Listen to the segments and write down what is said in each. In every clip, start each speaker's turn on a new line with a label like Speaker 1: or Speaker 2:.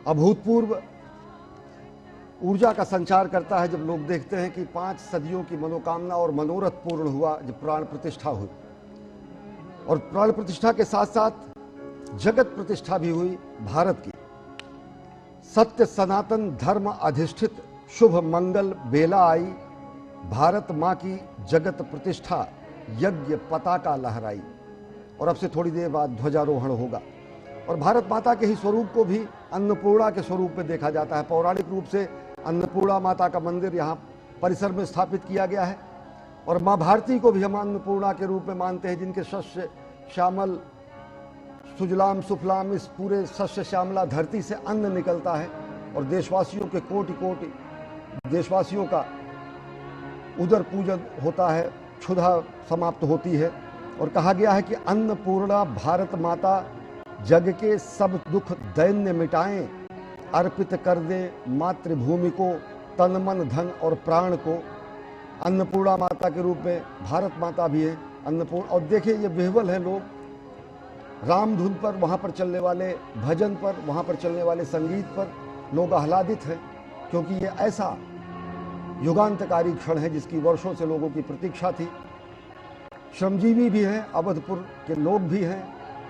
Speaker 1: अभूतपूर्व ऊर्जा का संचार करता है जब लोग देखते हैं कि 5 सदियों की मनोकामना और मनोरथ पूर्ण हुआ जब प्राण प्रतिष्ठा हुई। और प्राण प्रतिष्ठा के साथ साथ जगत प्रतिष्ठा भी हुई भारत की। सत्य सनातन धर्म अधिष्ठित शुभ मंगल बेला आई, भारत माँ की जगत प्रतिष्ठा यज्ञ पताका लहराई। और अब से थोड़ी देर बाद ध्वजारोहण होगा। और भारत माता के ही स्वरूप को भी अन्नपूर्णा के स्वरूप में देखा जाता है। पौराणिक रूप से अन्नपूर्णा माता का मंदिर यहाँ परिसर में स्थापित किया गया है। और माँ भारती को भी हम अन्नपूर्णा के रूप में मानते हैं, जिनके शस्य श्यामल सुजलाम सुफलाम इस पूरे शस्य श्यामला धरती से अन्न निकलता है और देशवासियों के कोटि कोटि देशवासियों का उदर पूजन होता है, क्षुधा समाप्त होती है। और कहा गया है कि अन्नपूर्णा भारत माता जग के सब दुख दैन्य मिटाएं, अर्पित कर दे मातृभूमि को तन मन धन और प्राण को। अन्नपूर्णा माता के रूप में भारत माता भी है अन्नपूर्ण। और देखिए ये विह्वल हैं लोग, राम धुन पर, वहाँ पर चलने वाले भजन पर, वहाँ पर चलने वाले संगीत पर लोग आह्लादित हैं, क्योंकि ये ऐसा युगांतकारी क्षण है जिसकी वर्षों से लोगों की प्रतीक्षा थी। श्रमजीवी भी हैं, अवधपुर के लोग भी हैं,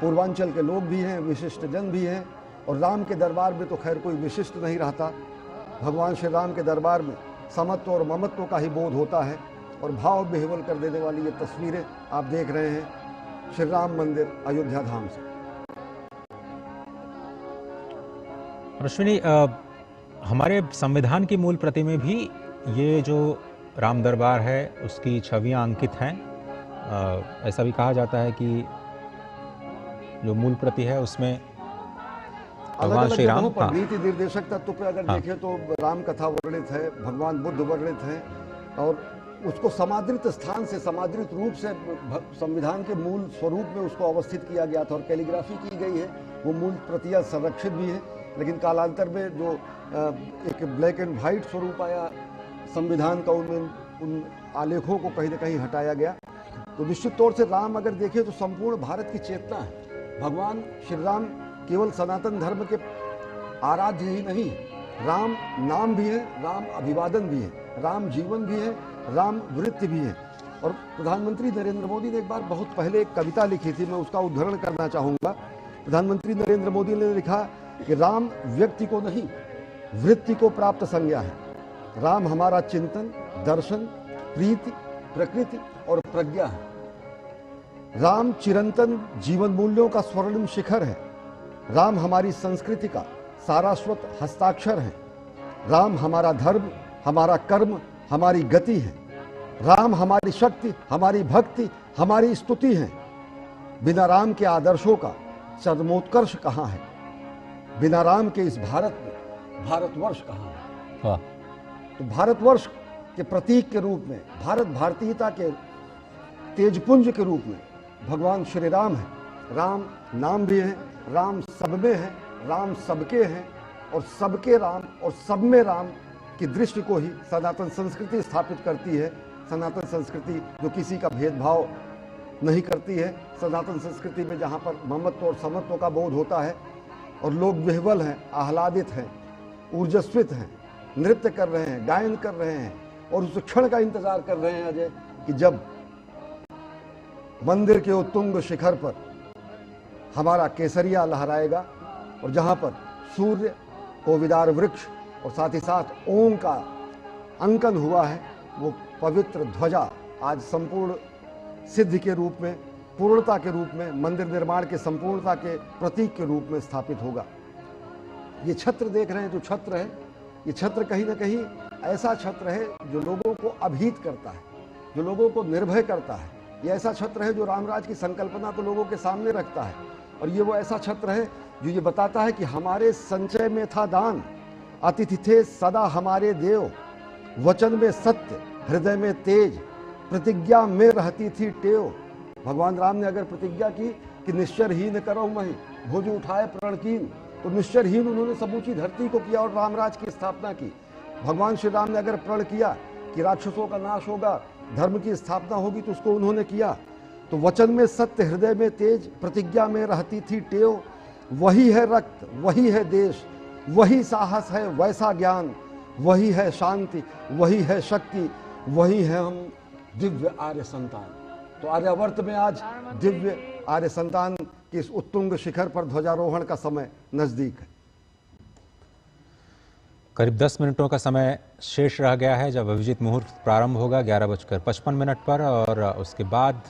Speaker 1: पूर्वांचल के लोग भी हैं, विशिष्ट जन भी हैं। और राम के दरबार में तो खैर कोई विशिष्ट नहीं रहता। भगवान श्री राम के दरबार में समत्व और ममत्व का ही बोध होता है। और भाव विह्वल कर देने वाली ये तस्वीरें आप देख रहे हैं श्री राम मंदिर अयोध्या धाम से।
Speaker 2: अश्विनी, हमारे संविधान की मूल प्रति में भी ये जो राम दरबार है उसकी छवियां अंकित हैं। ऐसा भी कहा जाता है कि जो मूल प्रति है उसमें भगवान श्री राम
Speaker 1: पर नीति निर्देशक तत्व पे अगर देखें तो राम कथा वर्णित है, भगवान बुद्ध वर्णित है। और उसको समादृत स्थान से, समादृत रूप से संविधान के मूल स्वरूप में उसको अवस्थित किया गया था और कैलीग्राफी की गई है। वो मूल प्रतियां संरक्षित भी है, लेकिन कालांतर में जो एक ब्लैक एंड व्हाइट स्वरूप आया संविधान का, उनमें उन आलेखों को कहीं ना कहीं हटाया गया। तो निश्चित तौर से राम अगर देखें तो संपूर्ण भारत की चेतना है। भगवान श्री राम केवल सनातन धर्म के आराध्य ही नहीं, राम नाम भी है, राम अभिवादन भी है, राम जीवन भी है, राम वृत्ति भी है। और प्रधानमंत्री नरेंद्र मोदी ने एक बार बहुत पहले एक कविता लिखी थी, मैं उसका उद्धरण करना चाहूँगा। प्रधानमंत्री नरेंद्र मोदी ने लिखा कि राम व्यक्ति को नहीं वृत्ति को प्राप्त संज्ञा है। राम हमारा चिंतन, दर्शन, प्रीति, प्रकृति और प्रज्ञा है। राम चिरंतन जीवन मूल्यों का स्वर्णिम शिखर है। राम हमारी संस्कृति का सारस्वत हस्ताक्षर है। राम हमारा धर्म, हमारा कर्म, हमारी गति है। राम हमारी शक्ति, हमारी भक्ति, हमारी स्तुति है। बिना राम के आदर्शों का चरमोत्कर्ष कहाँ है? बिना राम के इस भारत में भारतवर्ष कहाँ है? तो भारतवर्ष के प्रतीक के रूप में, भारत भारतीयता के तेजपुंज के रूप में भगवान श्री राम है। राम नाम भी है, राम सब में है, राम सबके हैं और सबके राम और सब में राम की दृष्टि को ही सनातन संस्कृति स्थापित करती है। सनातन संस्कृति जो किसी का भेदभाव नहीं करती है, सनातन संस्कृति में जहाँ पर ममत्व और समत्व का बोध होता है और लोग विह्वल हैं, आह्लादित हैं, ऊर्जस्वित हैं, नृत्य कर रहे हैं, गायन कर रहे हैं और उस क्षण का इंतजार कर रहे हैं अजय कि जब मंदिर के उत्तुंग शिखर पर हमारा केसरिया लहराएगा और जहाँ पर सूर्य, कोविदार वृक्ष और साथ ही साथ ओम का अंकन हुआ है, वो पवित्र ध्वजा आज संपूर्ण सिद्धि के रूप में, पूर्णता के रूप में, मंदिर निर्माण के संपूर्णता के प्रतीक के रूप में स्थापित होगा। ये छत्र देख रहे हैं, जो छत्र है, ये छत्र कहीं ना कहीं ऐसा छत्र है जो लोगों को अभीत करता है, जो लोगों को निर्भय करता है। ये ऐसा छत्र है जो रामराज की संकल्पना को लोगों के सामने रखता है। और ये वो ऐसा छत्र है जो ये बताता है कि हमारे संचय में था दान, अतिथि थे सदा हमारे देव, वचन में सत्य, हृदय में तेज, प्रतिज्ञा में रहती थी टेव। भगवान राम ने अगर प्रतिज्ञा की कि निश्चरहीन करो मही, भुज उठाए प्रणकीन, तो निश्चरहीन उन्होंने समूची धरती को किया और रामराज की स्थापना की। भगवान श्री राम ने अगर प्रण किया कि राक्षसों का नाश होगा, धर्म की स्थापना होगी, तो उसको उन्होंने किया। तो वचन में सत्य, हृदय में तेज, प्रतिज्ञा में रहती थी टेव, वही है रक्त, वही है देश, वही साहस है, वैसा ज्ञान, वही है शांति, वही है शक्ति, वही है हम दिव्य आर्य संतान। तो आर्यावर्त में आज दिव्य आर्य संतान की इस उत्तुंग शिखर पर ध्वजारोहण का समय नजदीक है।
Speaker 2: करीब 10 मिनटों का समय शेष रह गया है जब अभिजीत मुहूर्त प्रारंभ होगा 11:55 पर, और उसके बाद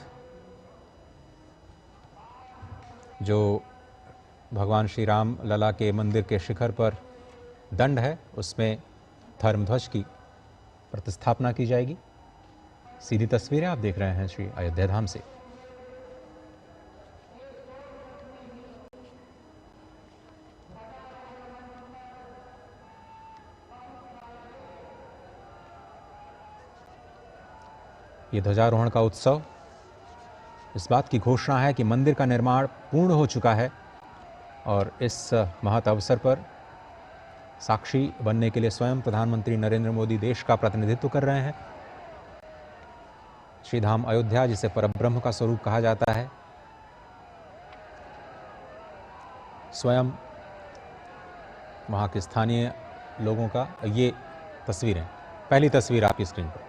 Speaker 2: जो भगवान श्री राम लला के मंदिर के शिखर पर दंड है उसमें धर्मध्वज की प्रतिस्थापना की जाएगी। सीधी तस्वीरें आप देख रहे हैं श्री अयोध्या धाम से। ये ध्वजारोहण का उत्सव इस बात की घोषणा है कि मंदिर का निर्माण पूर्ण हो चुका है और इस महत अवसर पर साक्षी बनने के लिए स्वयं प्रधानमंत्री नरेंद्र मोदी देश का प्रतिनिधित्व कर रहे हैं। श्री धाम अयोध्या, जिसे परब्रह्म का स्वरूप कहा जाता है, स्वयं वहाँ के स्थानीय लोगों का ये तस्वीरें, पहली तस्वीर आपकी स्क्रीन पर।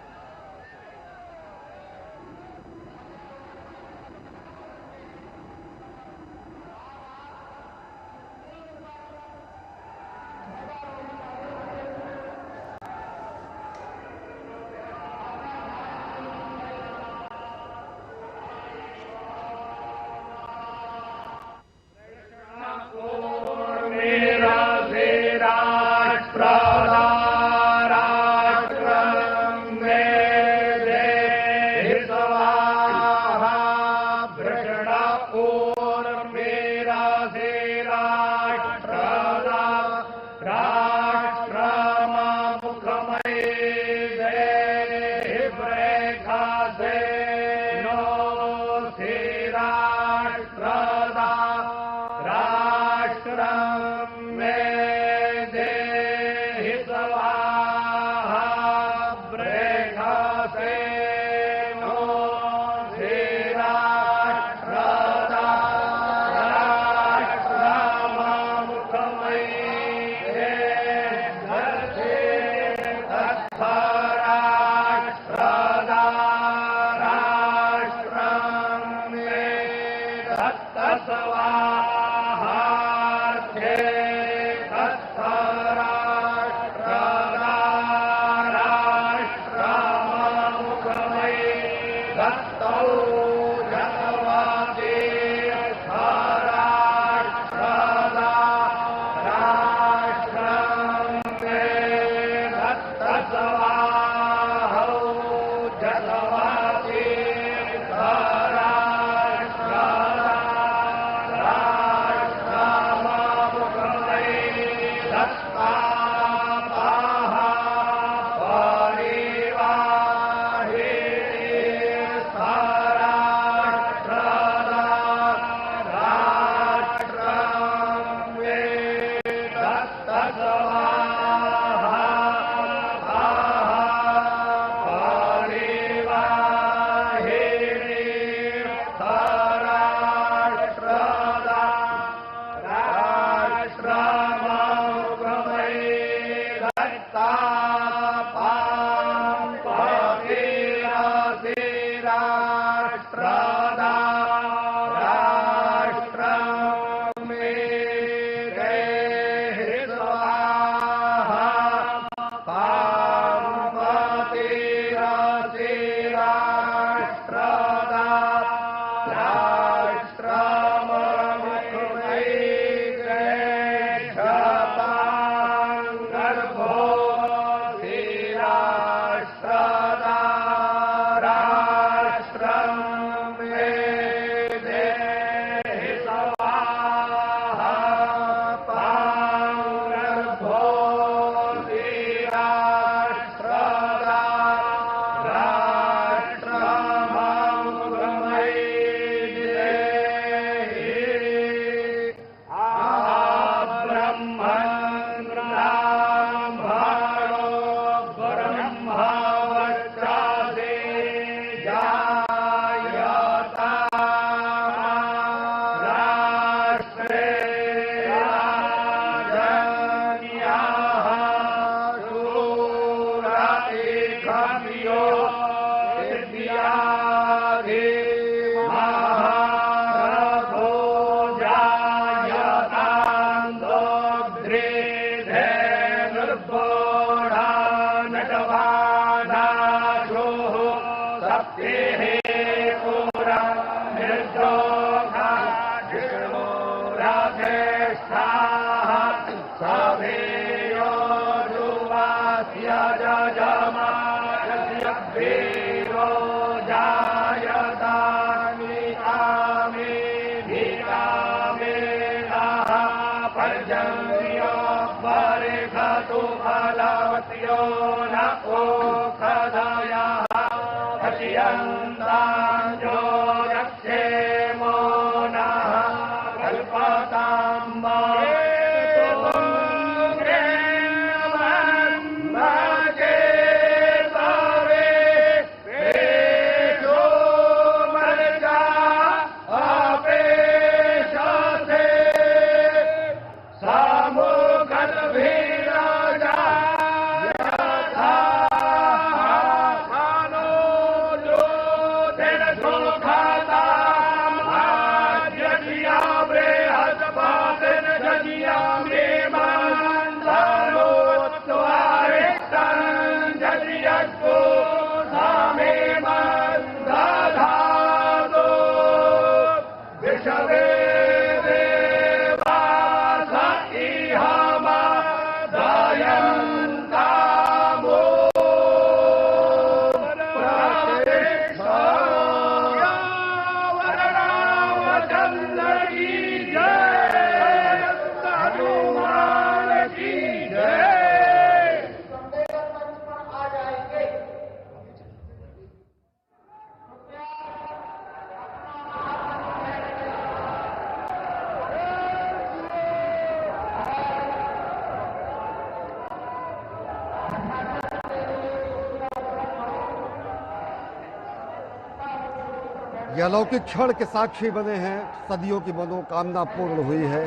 Speaker 1: ये अलौकिक क्षण के साक्षी बने हैं। सदियों की मनोकामना पूर्ण हुई है।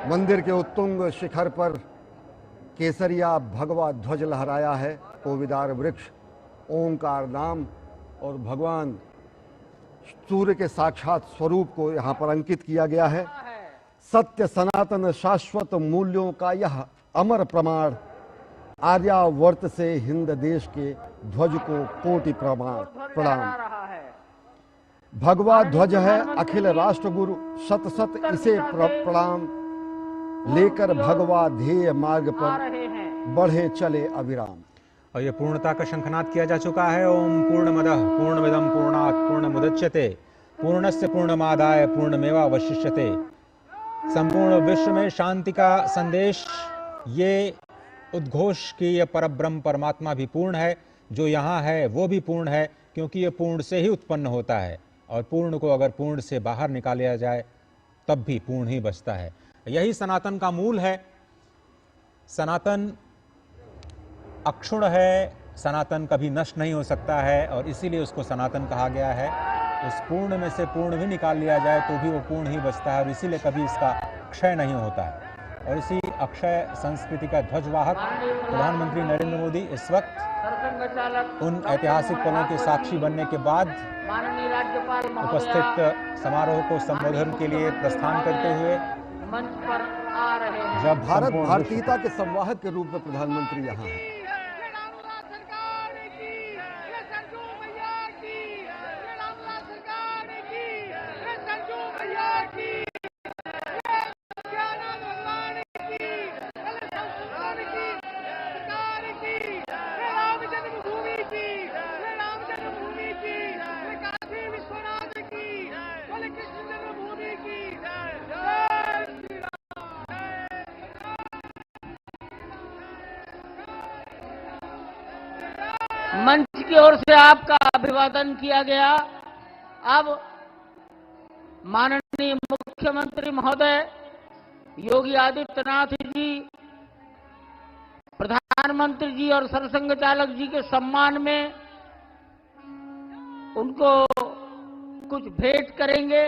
Speaker 1: मंदिर के उत्तुंग शिखर पर केसरिया भगवा ध्वज लहराया है। कोविदार वृक्ष, ओंकार नाम और भगवान सूर्य के साक्षात स्वरूप को यहाँ पर अंकित किया गया है। सत्य सनातन शाश्वत मूल्यों का यह अमर प्रमाण, आर्यावर्त से हिंद देश के ध्वज को कोटि प्रणाम। भगवा ध्वज है अखिल राष्ट्र गुरु, शत शत इसे प्रणाम। लेकर भगवा ध्येय मार्ग पर बढ़े चले अविराम।
Speaker 2: और ये पूर्णता का शंखनाद किया जा चुका है। ओम पूर्णमदः पूर्णमिदं पूर्णात् पूर्णमुदच्यते पूर्णस्य पूर्णमादाय पूर्णमेवावशिष्यते। संपूर्ण विश्व में शांति का संदेश ये उद्घोष कि ये परब्रह्म परमात्मा भी पूर्ण है, जो यहाँ है वो भी पूर्ण है, क्योंकि ये पूर्ण से ही उत्पन्न होता है और पूर्ण को अगर पूर्ण से बाहर निकाला जाए तब भी पूर्ण ही बचता है। यही सनातन का मूल है। सनातन अक्षुण्ण है, सनातन कभी नष्ट नहीं हो सकता है और इसीलिए उसको सनातन कहा गया है। उस पूर्ण में से पूर्ण भी निकाल लिया जाए तो भी वो पूर्ण ही बचता है और इसीलिए कभी इसका क्षय नहीं होता है। और इसी अक्षय संस्कृति का ध्वजवाहक प्रधानमंत्री नरेंद्र मोदी इस वक्त उन ऐतिहासिक पलों के साक्षी बनने के बाद उपस्थित समारोह को संबोधन के लिए प्रस्थान करते हुए
Speaker 3: मंच पर आ रहे हैं।
Speaker 1: जब भारत भारतीयता के संवाहक के रूप में प्रधानमंत्री यहाँ हैं।
Speaker 3: मंच की ओर से आपका अभिवादन किया गया। अब माननीय मुख्यमंत्री महोदय योगी आदित्यनाथ जी, प्रधानमंत्री जी और सरसंघ चालक जी के सम्मान में उनको कुछ भेंट करेंगे।